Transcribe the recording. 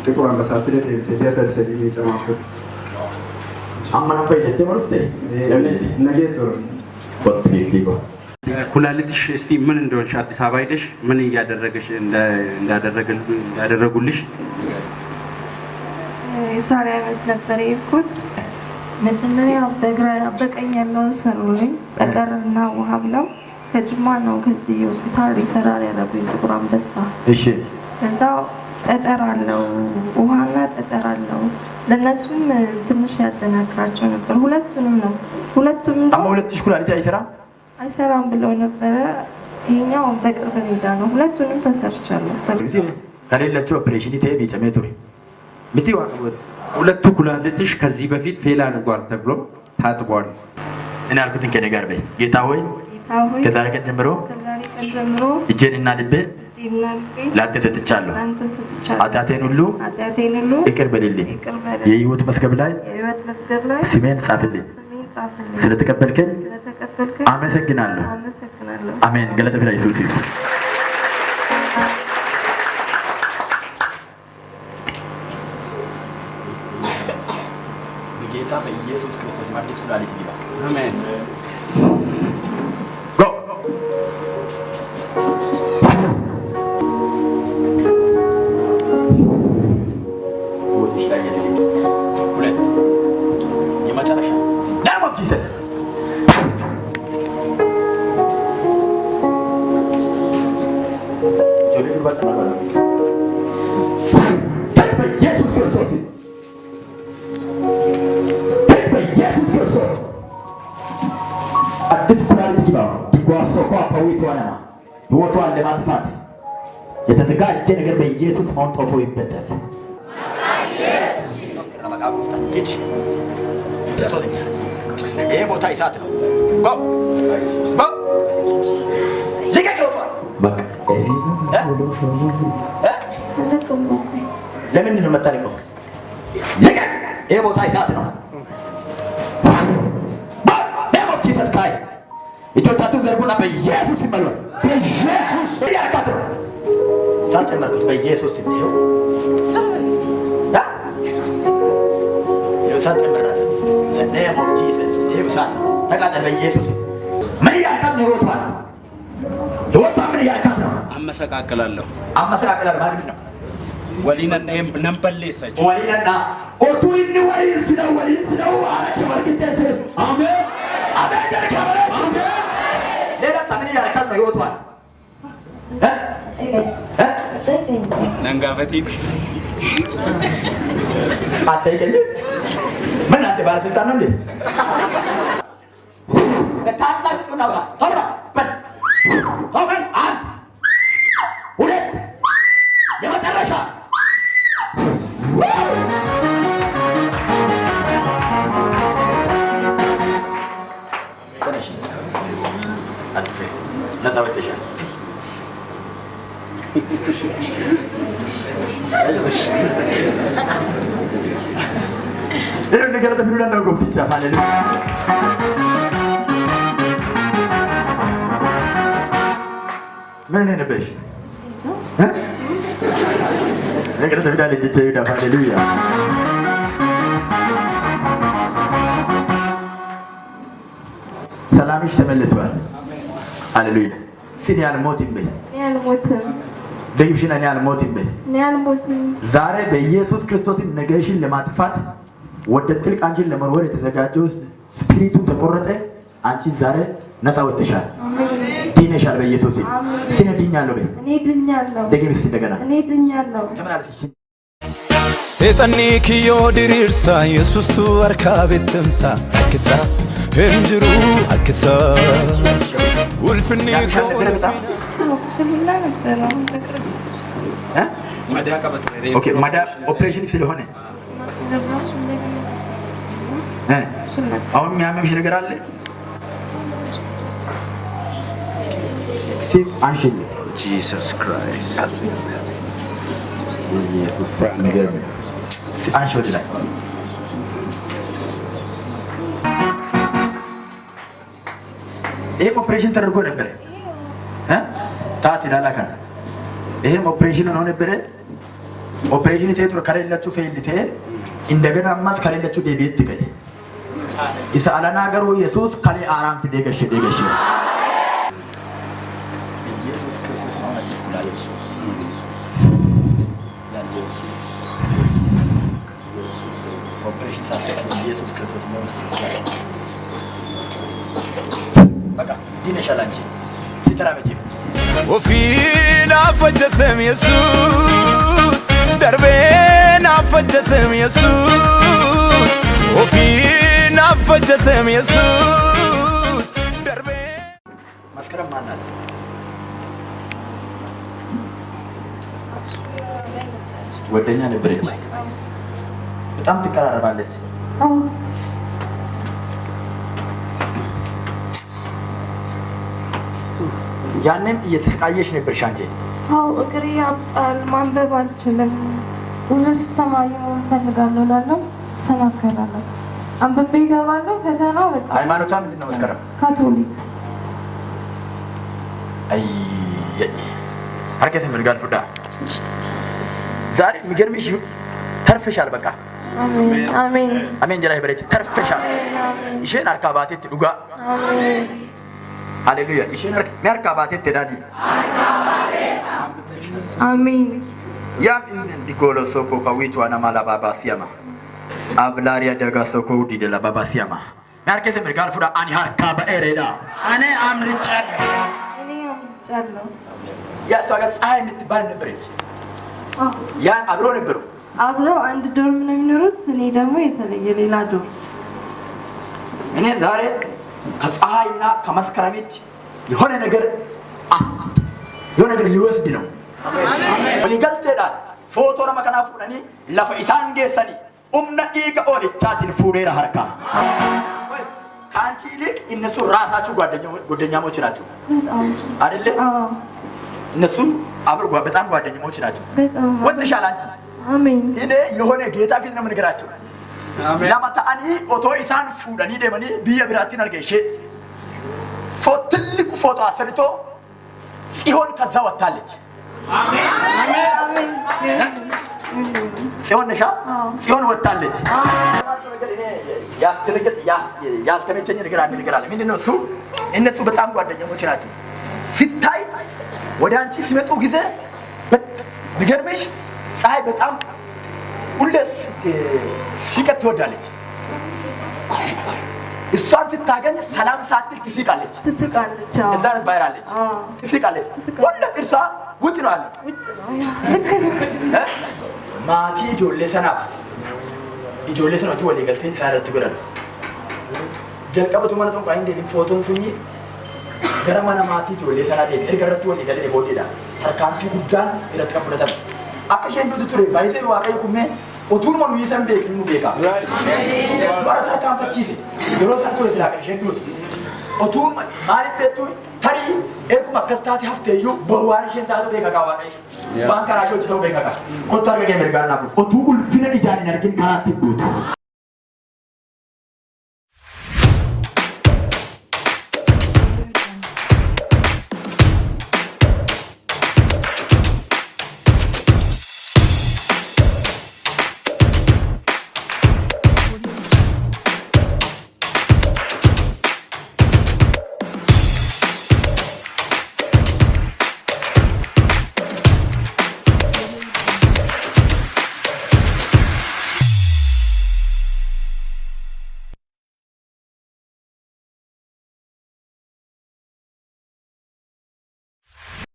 Dhukkuba Kaleerraa deemtee sadii camaaftu. Amma nama fayyadamtee maluufte? Nageessu. ኩላሊትሽ እስቲ ምን እንደሆንሽ አዲስ አበባ ሄደሽ ምን እያደረገሽ እንዳደረጉልሽ? የዛሬ ዓመት ነበር የሄድኩት። መጀመሪያ በቀኝ ያለውን ሰሩልኝ ጠጠርና ውሃ ብለው ከጅማ ነው ከዚህ ሆስፒታል ሪፈራል ያደረጉኝ ጥቁር አንበሳ። እሺ ከዛ ጠጠር አለው ውሃና ጠጠር አለው። ለነሱም ትንሽ ያደናግራቸው ነበር። ሁለቱንም አማ ሁለቱሽ ኩላሊት አይሰራም ብለው ነበረ። ይሄኛው በቅርብ ሄዳ ነው። ሁለቱንም ተሰርቻለሁ። ከሌላችሁ ኦፕሬሽን ይቴ ቢጨሜ ቱሪ ምትይዋ ሁለቱ ኩላሊትሽ ከዚህ በፊት ፌል አድርጓል ተብሎ ታጥቧል። እኔ አልኩትን ከኔ ጋር በይ ጌታ ሆይ ከዛሬ ቀን ጀምሮ እጄንና ልቤ ላንተ ሰጥቻለሁ። ኃጢአቴን ሁሉ ይቅር በልልኝ። የህይወት መዝገብ ላይ ስሜን ጻፍልኝ። ስለተቀበልከኝ አመሰግናለሁ። አሜን። ገለተ ፍላ ኢየሱስ ይስጥ። ጌታ በኢየሱስ ክርስቶስ ማዲስ ኩላሊት ይባ አሜን። ህይወቷን ለማጥፋት የተዘጋጀ ነገር በኢየሱስ ማውጣቱ ይበጠስ። ይሄ ቦታ ይሳት ነው። ለምንድን ነው የምታሪቀው? ይሄ ቦታ ይሳት ነው። ጂሰስ ክራይስት እጆቻችሁን ዘርጉና በኢየሱስ ይመለዋል። በኢየሱስ ያርካት ሳትመርኩት በኢየሱስ ነው ሳትመርኩት ዘነም ኦፍ ጂሰስ ይብሳት ተቃጠል በኢየሱስ ምን ያርካት ነው ህይወቷን ምን ያርካት ነው? አመሰቃቅላለሁ ማለት ነው። ወሊና ነምበሌሰች ወሊና ኦቱኒ ወይስ ነው አራቸ ወርግተስ አሜን አሜን ገረከበለ ሌላ ሰምን ያርካት ነው ህይወቷን ነንጋፈቲ አትይቀኝ ምን አንተ ባለስልጣን ነው እንዴ? በታላቅ ጥናባ ሆራ በል ሆመን አንድ ሁለት የመጨረሻ ነፃ ወጥተሻል። ይሄን ነገር ተፍሩና ነው ጎፍትቻ ማለት ነው። ምን ነበር? ነገር ተፍዳለ ጀጀ ይዳ ሃሌሉያ ሰላምሽ ተመልሷል። ሃሌሉያ ሲኒ አልሞትም በይ ደይብሽና አልሞትም በይ ዛሬ በኢየሱስ ክርስቶስም ነገርሽን ለማጥፋት ወደ ጥልቅ አንቺን ለመወርወር የተዘጋጀው ስፒሪቱ ተቆረጠ። አንቺ ዛሬ ነፃ ወጥተሻል። ድነሻል በኢየሱስ ስም። ሲኒ ድኛለሁ በይ እኔ ድኛለሁ። ደግሜ እንደገና እኔ ድኛለሁ። ተመላለስሽ ሴጣኒ ኪዮ ድሪርሳ ኢየሱስቱ አርካቤትምሳ አክሳ እንጅሩ አክሳ ውልፍኒ ኩስሉላ ነበር በቅርብ ማዳ ቀበጥ ኦኬ ማዳ ኦፕሬሽን ስለሆነ አሁን የሚያመምሽ ነገር አለ? ስቲቭ አንሽል ጂሰስ ክራይስት ኢየሱስ ነገር አንሽ ወደ ላይ ይሄ ኦፕሬሽን ተደርጎ ነበር ታት ይላላከና ይሄም ኦፕሬሽን ነው ነበር ኦፕሬሽን ተይቶ ከሌላችሁ ፌልቴ እንደገና ማስ ከሌላችሁ ደቤት ትገኝ ኢሳላና ገሩ ኢየሱስ ካለ አራም ፍደገሽ ደገሽ ኢየሱስ ክርስቶስ ነው አዲስ ኩላሊስ ኦፕሬሽን ሳይት ኢየሱስ ክርስቶስ ነው በቃ ዲነሻላንቺ ሲተራመጪ وفينا فجتم يسوس دربنا فجتم يسوس وفينا فجتم يسوس دربنا መስከረም ማናት ወደኛ ነበረች በጣም ትቀራረባለች ያንም እየተስቃየሽ ነበር ሻንጄ አው እግሬ ያብጣል ማንበብ አልችልም ውስጥ ተማሪ መሆን ፈልጋለሁ ላለው ሰናከላለሁ አንበቤ ይገባለሁ ፈተናው በጣም ሃይማኖቷ ምንድን ነው መስከረም ካቶሊክ አይ አርከሰ ምርጋል ፉዳ ዛሬ የሚገርምሽ ተርፈሻል በቃ አሜን አሜን አሜን ጀራይ በረች ተርፈሻል ይሽን አርካባቴ ትዱጋ አሜን ሃሌሉያ ይሽን አርካባቴ ተዳዲ አሜን ያም እንዲጎሎ ሶኮ ካዊቱ አና ማላባባ ሲያማ አብላሪያ ደጋ ሶኮ ዲደላ ባባ ሲያማ ማርከሰ ምርጋል ፉዳ አኒ አርካባ ኤሬዳ አኔ አምልጫለሁ ያ ሰው ፀሐይ የምትባል ነበረች ያን አብሮ ነበሩ አብረው አንድ ዶርም ነው የሚኖሩት እኔ ደግሞ የተለየ ሌላ ዶርም እኔ ዛሬ ከፀሐይና ከመስከረምት የሆነ ነገር ሊወስድ ነው ወሊገልተዳል ፎቶ ለማከናፉ ነኒ ለፈኢሳን ጌሰኒ ኡምና ኢጋ ኦልቻቲን ፉዴራ ሀርካ ካንቺ ይልቅ እነሱ ራሳችሁ ጓደኛሞች ናቸው አይደለ እነሱ አብሮ በጣም ጓደኛሞች ናቸው ወጥሻል አንቺ አሜን እኔ የሆነ ጌታ ፊት ነው ምንግራችሁ ለማታኒ ኦቶ ኢሳን ፉዳኒ ደመኒ ቢየ ብራቲን አርገሽ ትልቁ ፎቶ አሰርቶ ጽዮን ከዛ ወጣለች አሜን ጽዮን ነሻ ጽዮን ወጣለች ያስተነገጥ ያልተመቸኝ ነገር አንድ ነገር አለ ምንድነው እሱ እነሱ በጣም ጓደኛሞች ናቸው ሲታይ ወደ አንቺ ሲመጡ ጊዜ በገርመሽ ፀሐይ በጣም ሁሌስ ሲቀጥ ትወዳለች እሷን ስታገኝ ሰላም ሳትል ትስቃለች እዛ ባይራለች ትስቃለች ሁሌ እርሷ ውጭ ነው አለ ማቲ ጆሌሰናፍ ijoollee walii galtee isaan irratti godhan jalqabatu mana tokko hin deebiin footoon sunni gara mana maatii ijoollee sanaa deebiin erga irratti walii galee booddeedha tarkaanfii guddaan irratti kan fudhatame akka isheen duutu ture baay'ee waaqayyo kummee otuun manuu yisan beekin nu beeka bara tarkaanfachiise yeroo sana ture silaa kan isheen duutu otuun maaliif beektu tarii eeguma akkas taate hafteeyyuu boru waan isheen taatu beeka kaa waaqayyo waan karaa ishee hojjetau beeka kaa kottu arga gee mirgaan naafu otuu ulfina ijaan hin argin karaatti buutu